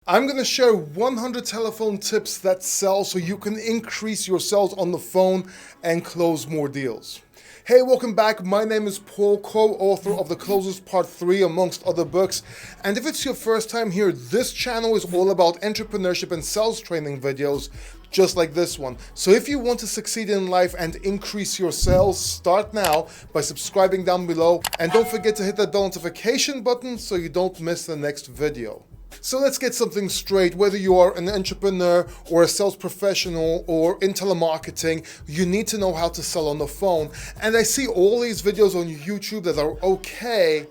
I'm going to share 100 telephone tips that sell so you can increase your sales on the phone and close more deals. Hey, welcome back. My name is Paul, co-author of The Closers Part 3 amongst other books. And if it's your first time here, this channel is all about entrepreneurship and sales training videos just like this one. So if you want to succeed in life and increase your sales, start now by subscribing down below. And don't forget to hit that bell notification button so you don't miss the next video. So let's get something straight. Whether you are an entrepreneur or a sales professional or in telemarketing, you need to know how to sell on the phone. And I see all these videos on YouTube that are okay,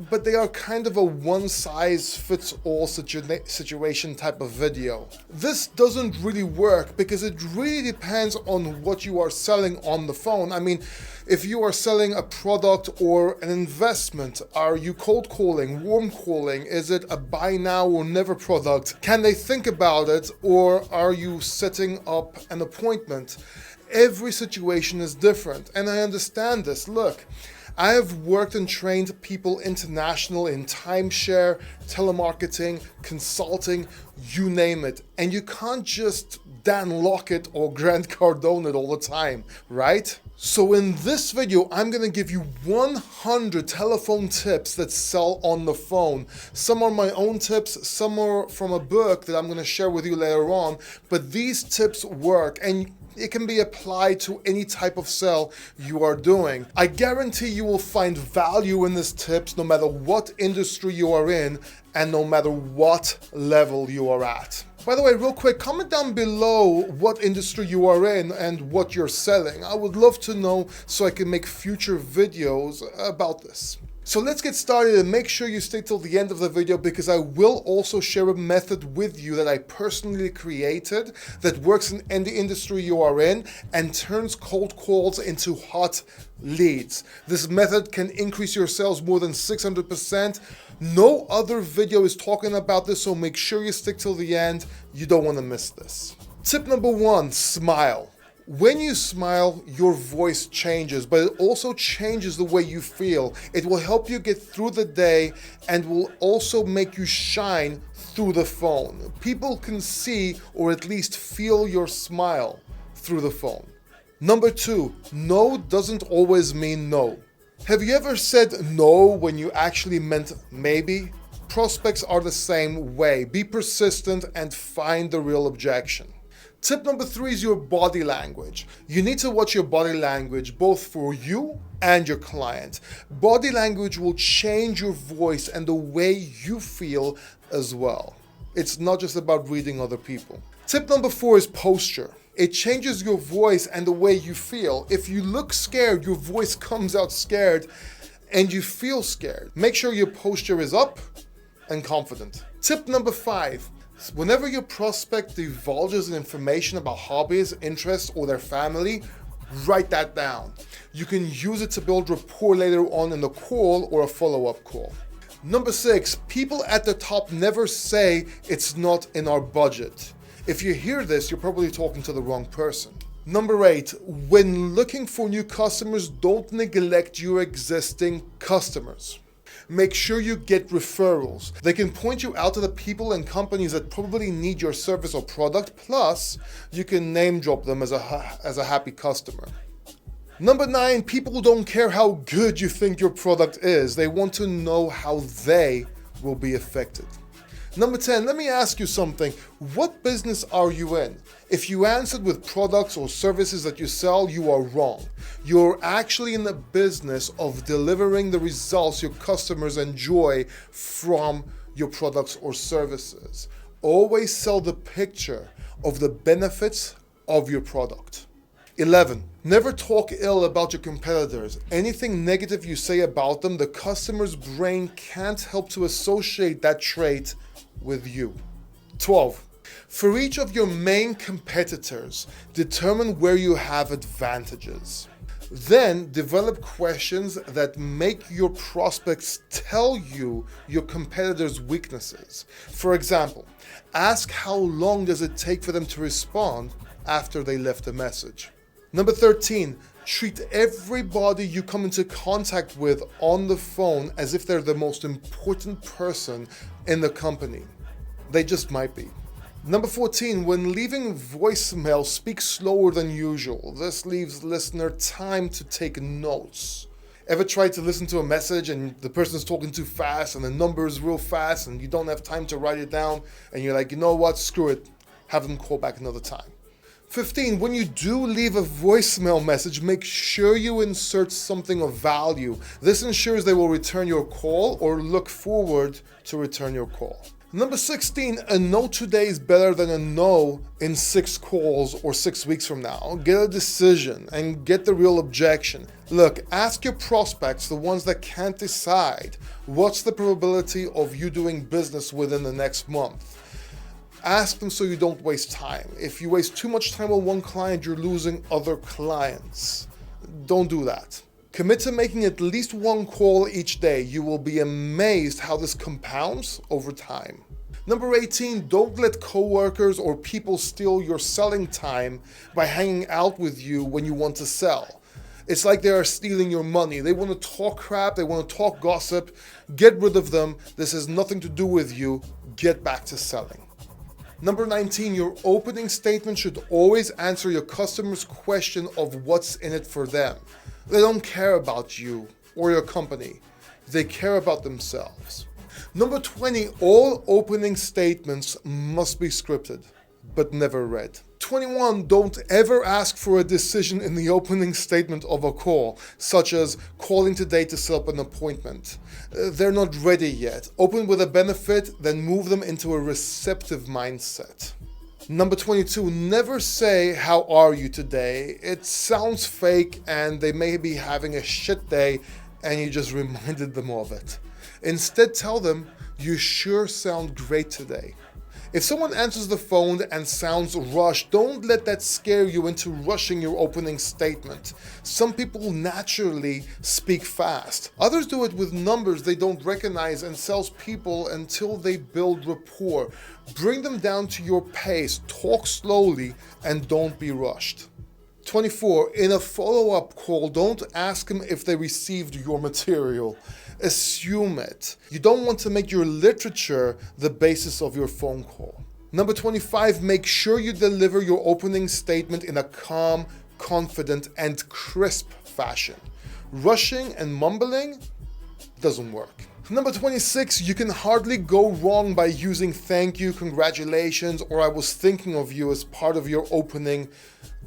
but they are kind of a one-size-fits-all situation type of video. This doesn't really work because it really depends on what you are selling on the phone. I mean, if you are selling a product or an investment, are you cold calling, warm calling? Is it a buy now or never product? Can they think about it, or are you setting up an appointment? Every situation is different, and I understand this. Look, I have worked and trained people international in timeshare, telemarketing, consulting, you name it. And you can't just Dan Lockett or Grant Cardone it all the time, right? So in this video, I'm going to give you 100 telephone tips that sell on the phone. Some are my own tips, some are from a book that I'm going to share with you later on, but these tips work and it can be applied to any type of sell you are doing. I guarantee you will find value in these tips no matter what industry you are in and no matter what level you are at. By the way, real quick, comment down below what industry you are in and what you're selling. I would love to know so I can make future videos about this. So let's get started, and make sure you stay till the end of the video because I will also share a method with you that I personally created that works in any industry you are in and turns cold calls into hot leads. This method can increase your sales more than 600%. No other video is talking about this, so make sure you stick till the end. You don't want to miss this. Tip number 1, smile. When you smile, your voice changes, but it also changes the way you feel. It will help you get through the day and will also make you shine through the phone. People can see or at least feel your smile through the phone. Number 2, no doesn't always mean no. Have you ever said no when you actually meant maybe? Prospects are the same way. Be persistent and find the real objection. Tip number 3 is your body language. You need to watch your body language both for you and your client. Body language will change your voice and the way you feel as well. It's not just about reading other people. Tip number 4 is posture. It changes your voice and the way you feel. If you look scared, your voice comes out scared and you feel scared. Make sure your posture is up and confident. Tip number 5. Whenever your prospect divulges information about hobbies, interests, or their family, write that down. You can use it to build rapport later on in the call or a follow-up call. Number 6, people at the top never say it's not in our budget. If you hear this, you're probably talking to the wrong person. Number 8, when looking for new customers, don't neglect your existing customers. Make sure you get referrals. They can point you out to the people and companies that probably need your service or product, plus you can name drop them as a happy customer. Number 9, people don't care how good you think your product is. They want to know how they will be affected. Number 10, let me ask you something. What business are you in? If you answered with products or services that you sell, you are wrong. You're actually in the business of delivering the results your customers enjoy from your products or services. Always sell the picture of the benefits of your product. 11, never talk ill about your competitors. Anything negative you say about them, the customer's brain can't help to associate that trait with you. 12, for each of your main competitors, determine where you have advantages. Then develop questions that make your prospects tell you your competitors' weaknesses. For example, ask how long does it take for them to respond after they left a message. Number 13, treat everybody you come into contact with on the phone as if they're the most important person in the company. They just might be. Number 14, when leaving voicemail, speak slower than usual. This leaves listener time to take notes. Ever tried to listen to a message and the person's talking too fast and the number is real fast and you don't have time to write it down and you're like, you know what, screw it, have them call back another time. 15, when you do leave a voicemail message, make sure you insert something of value. This ensures they will return your call or look forward to return your call. Number 16, a no today is better than a no in 6 calls or 6 weeks from now. Get a decision and get the real objection. Look, ask your prospects, the ones that can't decide, what's the probability of you doing business within the next month? Ask them so you don't waste time. If you waste too much time on one client, you're losing other clients. Don't do that. Commit to making at least 1 call each day. You will be amazed how this compounds over time. Number 18, don't let coworkers or people steal your selling time by hanging out with you when you want to sell. It's like they are stealing your money. They want to talk crap, they want to talk gossip. Get rid of them. This has nothing to do with you. Get back to selling. Number 19, your opening statement should always answer your customer's question of what's in it for them. They don't care about you or your company. They care about themselves. Number 20, all opening statements must be scripted, but never read. 21, don't ever ask for a decision in the opening statement of a call, such as calling today to set up an appointment. They're not ready yet. Open with a benefit, then move them into a receptive mindset. Number 22, never say, how are you today? It sounds fake and they may be having a shit day and you just reminded them of it. Instead, tell them, you sure sound great today. If someone answers the phone and sounds rushed, don't let that scare you into rushing your opening statement. Some people naturally speak fast. Others do it with numbers they don't recognize and sells people until they build rapport. Bring them down to your pace, talk slowly, and don't be rushed. 24, in a follow-up call, don't ask them if they received your material. Assume it. You don't want to make your literature the basis of your phone call. Number 25, make sure you deliver your opening statement in a calm, confident, and crisp fashion. Rushing and mumbling doesn't work. Number 26, you can hardly go wrong by using thank you, congratulations, or I was thinking of you as part of your opening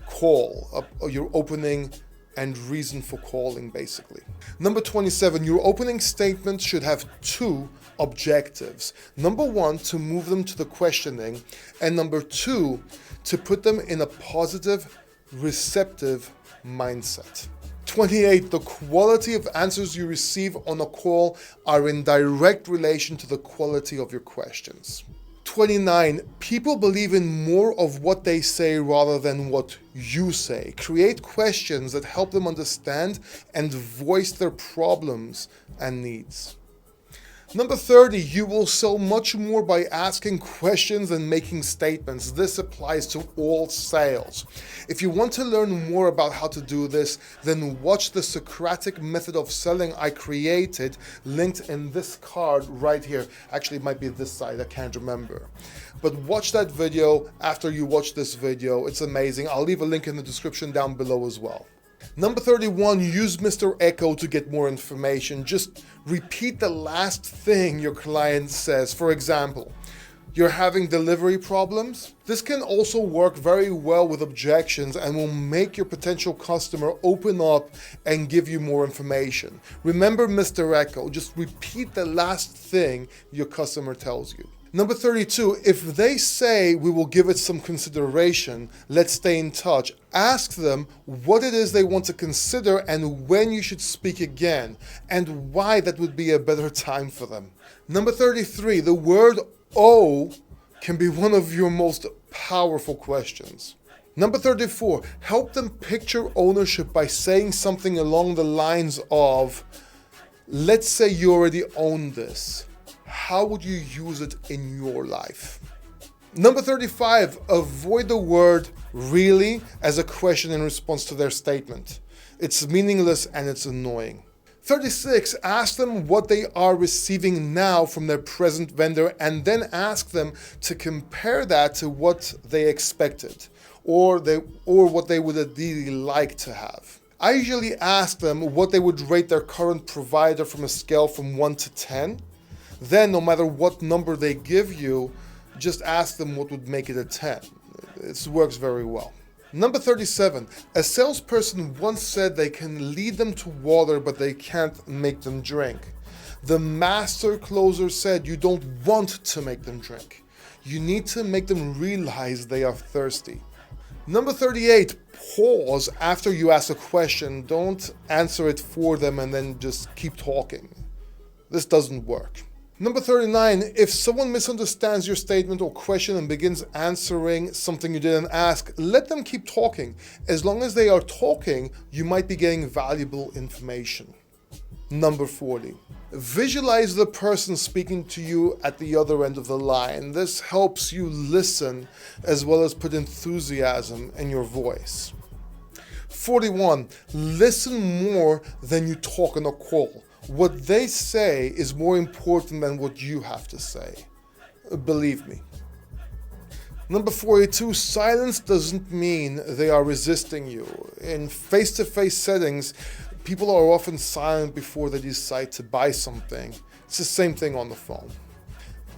call, your opening and reason for calling, basically. Number 27, your opening statement should have 2 objectives. Number 1, to move them to the questioning, and number 2, to put them in a positive, receptive mindset. 28, the quality of answers you receive on a call are in direct relation to the quality of your questions. 29, people believe in more of what they say rather than what you say. Create questions that help them understand and voice their problems and needs. Number 30, you will sell much more by asking questions than making statements. This applies to all sales. If you want to learn more about how to do this, then watch the Socratic method of selling I created, linked in this card right here. Actually, it might be this side, I can't remember. But watch that video after you watch this video. It's amazing. I'll leave a link in the description down below as well. Number 31, use Mr. Echo to get more information. Just repeat the last thing your client says. For example, you're having delivery problems? This can also work very well with objections and will make your potential customer open up and give you more information. Remember Mr. Echo, just repeat the last thing your customer tells you. Number 32, if they say we will give it some consideration, let's stay in touch. Ask them what it is they want to consider and when you should speak again and why that would be a better time for them. Number 33, the word "oh" can be one of your most powerful questions. Number 34, help them picture ownership by saying something along the lines of, let's say you already own this. How would you use it in your life? Number 35, avoid the word really as a question in response to their statement. It's meaningless and it's annoying. 36, ask them what they are receiving now from their present vendor, and then ask them to compare that to what they expected or what they would ideally like to have. I usually ask them what they would rate their current provider from a scale from 1 to 10. Then, no matter what number they give you, just ask them what would make it a 10. This works very well. Number 37, a salesperson once said they can lead them to water, but they can't make them drink. The master closer said you don't want to make them drink. You need to make them realize they are thirsty. Number 38, pause after you ask a question. Don't answer it for them and then just keep talking. This doesn't work. Number 39, if someone misunderstands your statement or question and begins answering something you didn't ask, let them keep talking. As long as they are talking, you might be getting valuable information. Number 40, visualize the person speaking to you at the other end of the line. This helps you listen as well as put enthusiasm in your voice. 41, listen more than you talk on a call. What they say is more important than what you have to say. Believe me. Number 42, silence doesn't mean they are resisting you. In face-to-face settings, people are often silent before they decide to buy something. It's the same thing on the phone.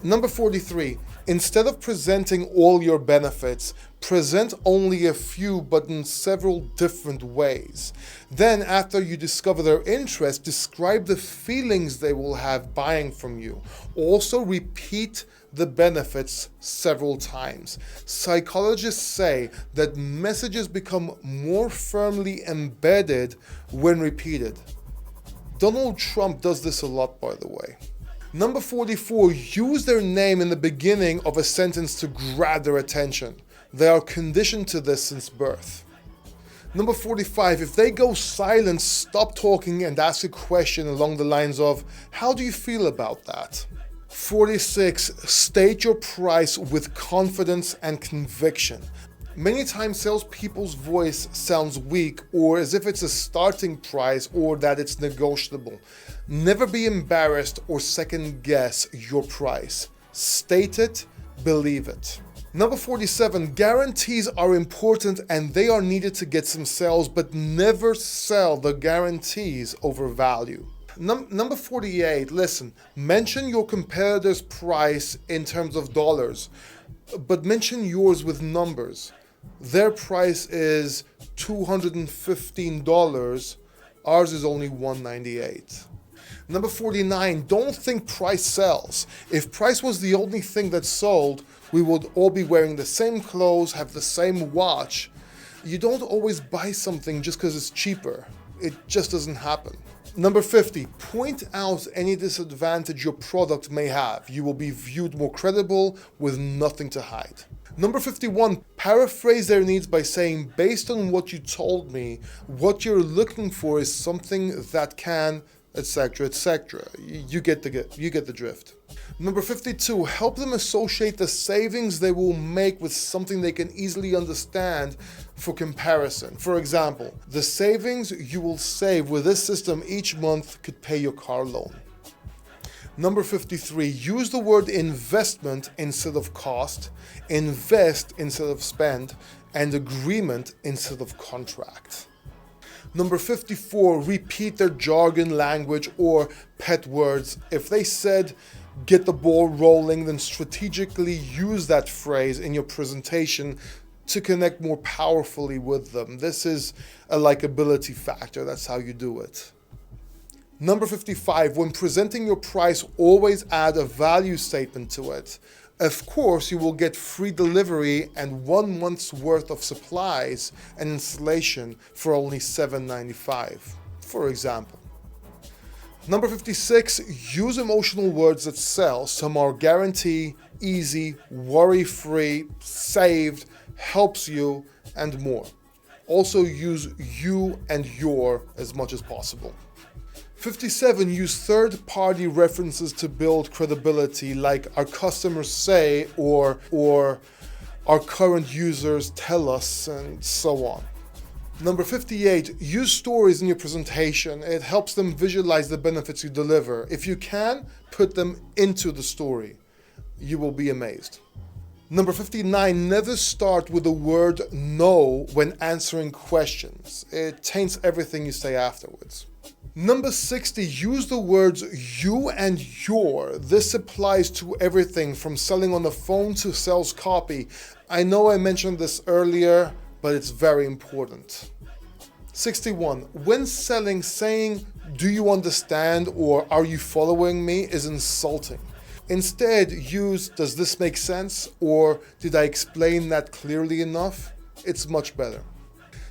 Number 43, instead of presenting all your benefits, present only a few but in several different ways. Then, after you discover their interest, describe the feelings they will have buying from you. Also, repeat the benefits several times. Psychologists say that messages become more firmly embedded when repeated. Donald Trump does this a lot, by the way. Number 44, use their name in the beginning of a sentence to grab their attention. They are conditioned to this since birth. Number 45, if they go silent, stop talking and ask a question along the lines of, how do you feel about that? 46, state your price with confidence and conviction. Many times salespeople's voice sounds weak or as if it's a starting price or that it's negotiable. Never be embarrassed or second guess your price. State it, believe it. Number 47, guarantees are important and they are needed to get some sales, but never sell the guarantees over value. Number 48, listen, mention your competitor's price in terms of dollars, but mention yours with numbers. Their price is $215, ours is only $198. Number 49, don't think price sells. If price was the only thing that sold, we would all be wearing the same clothes, have the same watch. You don't always buy something just because it's cheaper. It just doesn't happen. Number 50, point out any disadvantage your product may have. You will be viewed more credible with nothing to hide. Number 51, paraphrase their needs by saying, based on what you told me, what you're looking for is something that can, etc., etc. You get the drift. Number 52, help them associate the savings they will make with something they can easily understand for comparison. For example, the savings you will save with this system each month could pay your car loan. Number 53, use the word investment instead of cost, invest instead of spend, and agreement instead of contract. Number 54, repeat their jargon language or pet words. If they said, get the ball rolling, then strategically use that phrase in your presentation to connect more powerfully with them. This is a likability factor. That's how you do it. Number 55, when presenting your price, always add a value statement to it. Of course, you will get free delivery and 1 month's worth of supplies and installation for only $7.95, for example. Number 56, use emotional words that sell. Some are guarantee, easy, worry-free, saved, helps you, and more. Also use you and your as much as possible. 57, use third-party references to build credibility, like our customers say or our current users tell us, and so on. Number 58, use stories in your presentation. It helps them visualize the benefits you deliver. If you can, put them into the story. You will be amazed. Number 59, never start with the word no when answering questions. It taints everything you say afterwards. Number 60, use the words you and your. This applies to everything from selling on the phone to sales copy. I know I mentioned this earlier, but it's very important. 61, when selling, saying, do you understand or are you following me is insulting. Instead, use, does this make sense? Or did I explain that clearly enough? It's much better.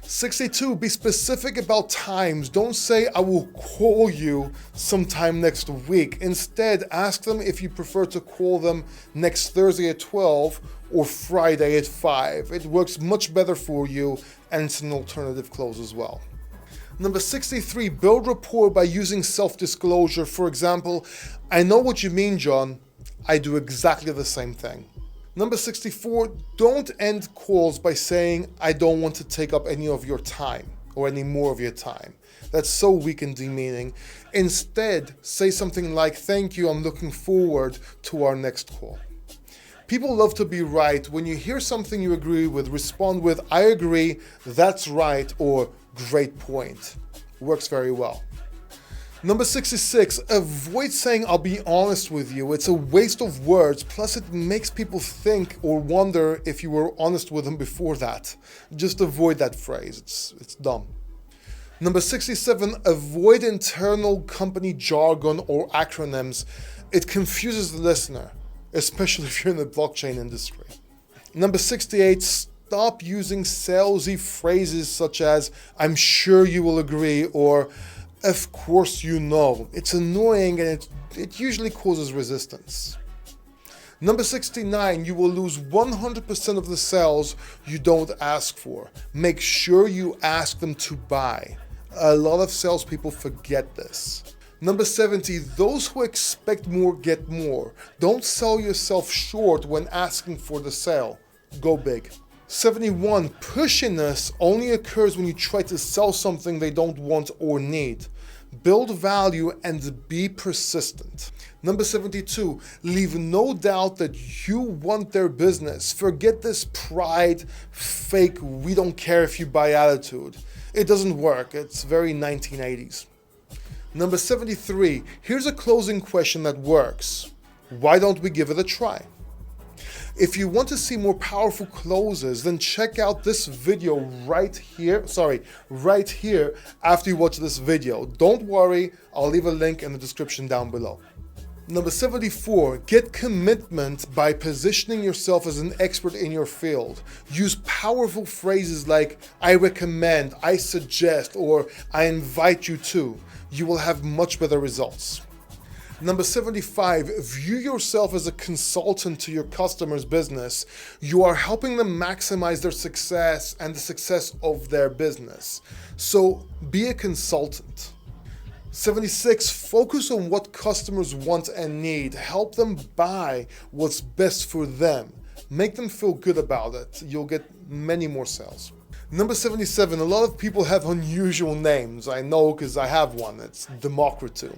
62, be specific about times. Don't say, I will call you sometime next week. Instead, ask them if you prefer to call them next Thursday at 12 or Friday at 5. It works much better for you, and it's an alternative close as well. Number 63, build rapport by using self-disclosure. For example, I know what you mean, John. I do exactly the same thing. Number 64, don't end calls by saying, I don't want to take up any of your time or any more of your time. That's so weak and demeaning. Instead, say something like, thank you, I'm looking forward to our next call. People love to be right. When you hear something you agree with, respond with, I agree, that's right, or great point. Works very well. Number 66, avoid saying I'll be honest with you. It's a waste of words, plus it makes people think or wonder if you were honest with them before that. Just avoid that phrase, it's dumb. Number 67, avoid internal company jargon or acronyms. It confuses the listener, especially if you're in the blockchain industry. Number 68, stop using salesy phrases such as, I'm sure you will agree, or of course you know. It's annoying and it usually causes resistance. Number 69, you will lose 100% of the sales you don't ask for. Make sure you ask them to buy. A lot of salespeople forget this. Number 70, those who expect more get more. Don't sell yourself short when asking for the sale. Go big. 71, pushiness only occurs when you try to sell something they don't want or need. Build value and be persistent. Number 72, leave no doubt that you want their business. Forget this pride, fake, we don't care if you buy attitude. It doesn't work. It's very 1980s. Number 73, here's a closing question that works. Why don't we give it a try? If you want to see more powerful closes, then check out this video right here after you watch this video. Don't worry, I'll leave a link in the description down below. Number 74, get commitment by positioning yourself as an expert in your field. Use powerful phrases like, I recommend, I suggest, or I invite you to. You will have much better results. Number 75, view yourself as a consultant to your customer's business. You are helping them maximize their success and the success of their business. So be a consultant. 76, focus on what customers want and need. Help them buy what's best for them. Make them feel good about it. You'll get many more sales. Number 77, a lot of people have unusual names. I know because I have one. It's Democritu.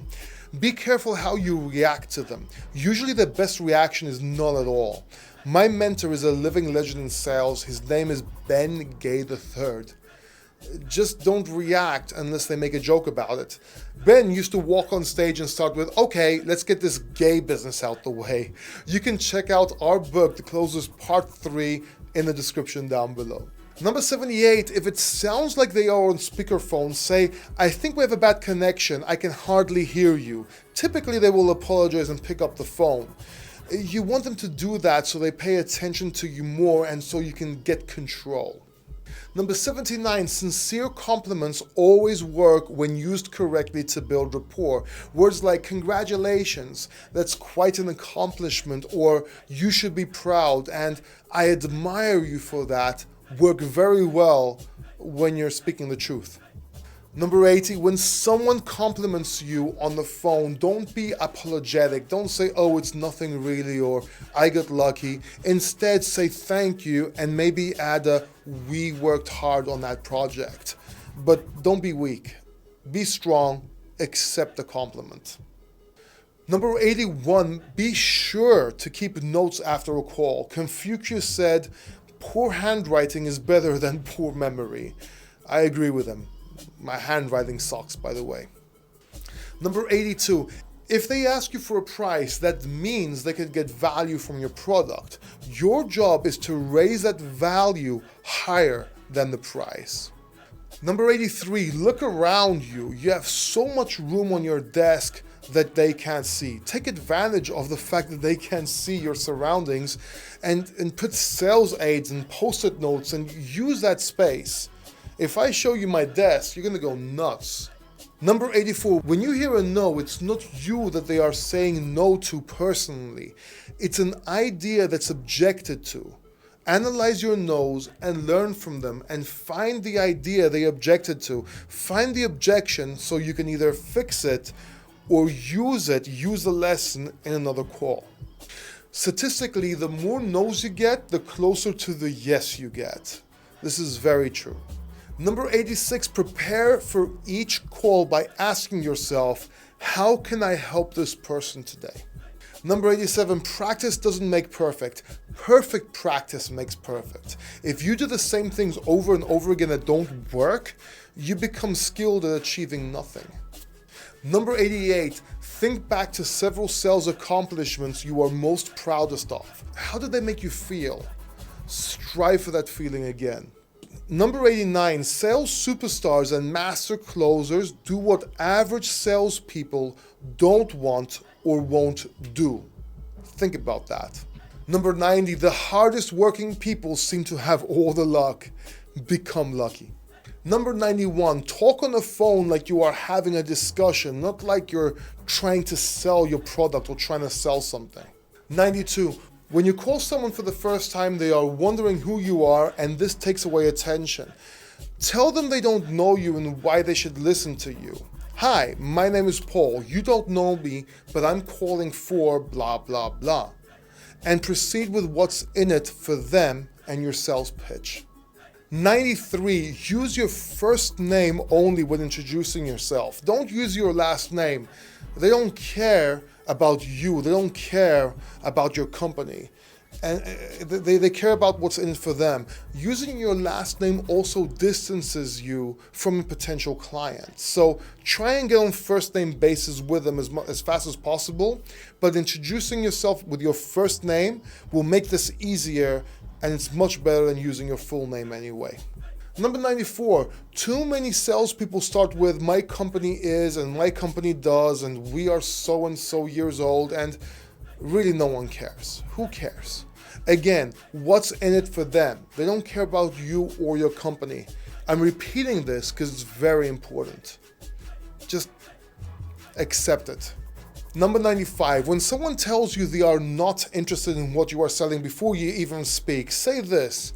Be careful how you react to them. Usually the best reaction is none at all. My mentor is a living legend in sales. His name is Ben Gay III. Just don't react unless they make a joke about it. Ben used to walk on stage and start with, okay, let's get this gay business out the way. You can check out our book, The Closers Part 3, in the description down below. Number 78, if it sounds like they are on speakerphone, say, I think we have a bad connection, I can hardly hear you. Typically they will apologize and pick up the phone. You want them to do that so they pay attention to you more and so you can get control. Number 79, sincere compliments always work when used correctly to build rapport. Words like congratulations, that's quite an accomplishment, or you should be proud, and I admire you for that, work very well when you're speaking the truth. Number 80, when someone compliments you on the phone, don't be apologetic. Don't say, oh, it's nothing really, or I got lucky. Instead, say thank you and maybe add a, we worked hard on that project. But don't be weak. Be strong. Accept the compliment. Number 81, be sure to keep notes after a call. Confucius said, poor handwriting is better than poor memory. I agree with him. My handwriting sucks, by the way. Number 82, if they ask you for a price, that means they could get value from your product. Your job is to raise that value higher than the price. Number 83, look around you. You have so much room on your desk that they can't see. Take advantage of the fact that they can't see your surroundings and put sales aids and post-it notes and use that space. If I show you my desk, you're gonna go nuts. Number 84, when you hear a no, it's not you that they are saying no to personally. It's an idea that's objected to. Analyze your no's and learn from them and find the idea they objected to. Find the objection so you can either fix it or use the lesson in another call. Statistically, the more no's you get, the closer to the yes you get. This is very true. Number 86, prepare for each call by asking yourself, how can I help this person today? Number 87, practice doesn't make perfect. Perfect practice makes perfect. If you do the same things over and over again that don't work, you become skilled at achieving nothing. Number 88, think back to several sales accomplishments you are most proudest of. How did they make you feel? Strive for that feeling again. Number 89, sales superstars and master closers do what average salespeople don't want or won't do. Think about that. Number 90, the hardest working people seem to have all the luck. Become lucky. Number 91, talk on the phone like you are having a discussion, not like you're trying to sell your product or trying to sell something. 92, when you call someone for the first time, they are wondering who you are, and this takes away attention. Tell them they don't know you and why they should listen to you. Hi, my name is Paul. You don't know me, but I'm calling for blah, blah, blah. And proceed with what's in it for them and your sales pitch. 93, use your first name only when introducing yourself. Don't use your last name. They don't care about you. They don't care about your company. And they care about what's in it for them. Using your last name also distances you from a potential client. So try and get on first name basis with them as fast as possible, but introducing yourself with your first name will make this easier, and it's much better than using your full name anyway. Number 94, too many salespeople start with my company is and my company does and we are so and so years old, and really no one cares. Who cares? Again, what's in it for them? They don't care about you or your company. I'm repeating this because it's very important. Just accept it. Number 95, when someone tells you they are not interested in what you are selling before you even speak, say this: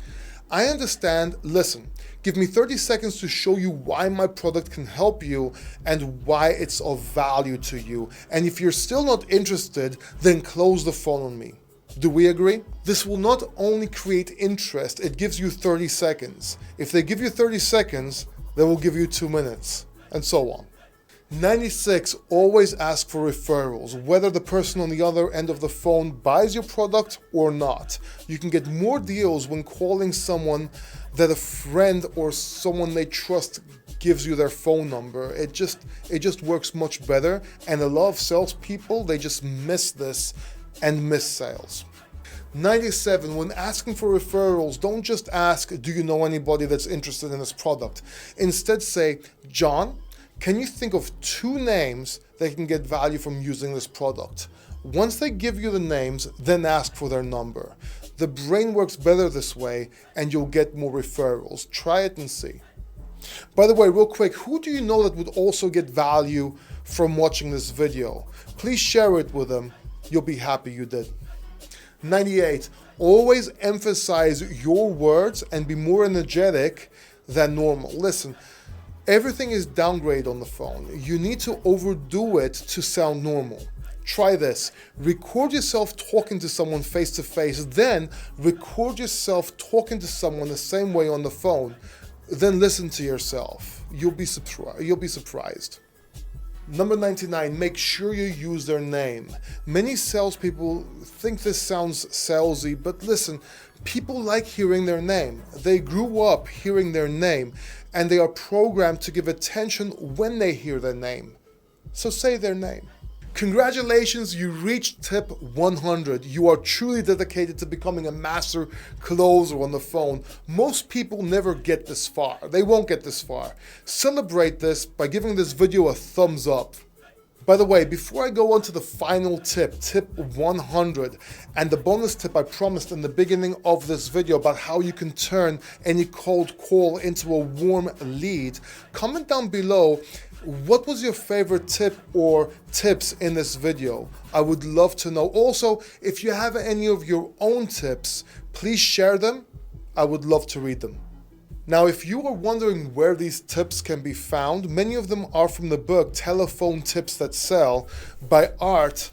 I understand, listen, give me 30 seconds to show you why my product can help you and why it's of value to you. And if you're still not interested, then close the phone on me. Do we agree? This will not only create interest, it gives you 30 seconds. If they give you 30 seconds, they will give you 2 minutes, and so on. 96, always ask for referrals, whether the person on the other end of the phone buys your product or not. You can get more deals when calling someone that a friend or someone they trust gives you their phone number. It just works much better, and a lot of salespeople, they just miss this and miss sales. 97, when asking for referrals, don't just ask, do you know anybody that's interested in this product? Instead say, John, can you think of 2 names that can get value from using this product? Once they give you the names, then ask for their number. The brain works better this way, and you'll get more referrals. Try it and see. By the way, real quick, who do you know that would also get value from watching this video? Please share it with them. You'll be happy you did. 98, always emphasize your words and be more energetic than normal. Listen, everything is downgrade on the phone. You need to overdo it to sound normal. Try this. Record yourself talking to someone face to face, then record yourself talking to someone the same way on the phone. then listen to yourself. You'll be surprised. Number 99, make sure you use their name. Many salespeople think this sounds salesy, but listen, people like hearing their name. They grew up hearing their name, and they are programmed to give attention when they hear their name. So say their name. Congratulations, you reached tip 100. You are truly dedicated to becoming a master closer on the phone. Most people never get this far. They won't get this far. Celebrate this by giving this video a thumbs up. By the way, before I go on to the final tip, tip 100, and the bonus tip I promised in the beginning of this video about how you can turn any cold call into a warm lead, comment down below what was your favorite tip or tips in this video. I would love to know. Also, if you have any of your own tips, please share them. I would love to read them. Now, if you are wondering where these tips can be found, many of them are from the book Telephone Tips That Sell by Art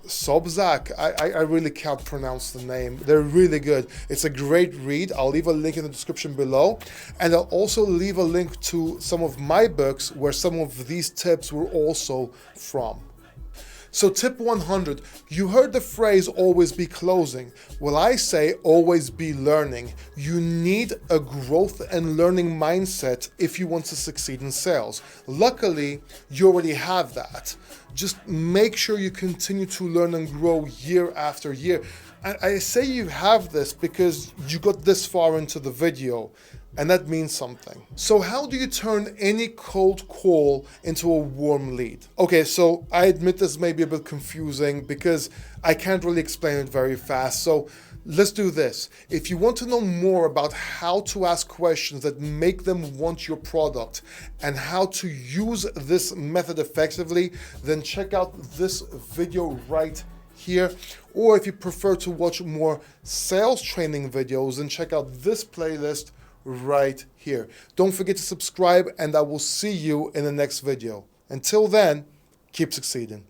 Sobczak. I really can't pronounce the name. They're really good. It's a great read. I'll leave a link in the description below. And I'll also leave a link to some of my books where some of these tips were also from. So tip 100, you heard the phrase always be closing. Well, I say always be learning. You need a growth and learning mindset if you want to succeed in sales. Luckily, you already have that. Just make sure you continue to learn and grow year after year. I say you have this because you got this far into the video, and that means something. So how do you turn any cold call into a warm lead? Okay, so I admit this may be a bit confusing because I can't really explain it very fast. So let's do this. If you want to know more about how to ask questions that make them want your product and how to use this method effectively, then check out this video right here. Or if you prefer to watch more sales training videos, then check out this playlist right here. Don't forget to subscribe, and I will see you in the next video. Until then, keep succeeding.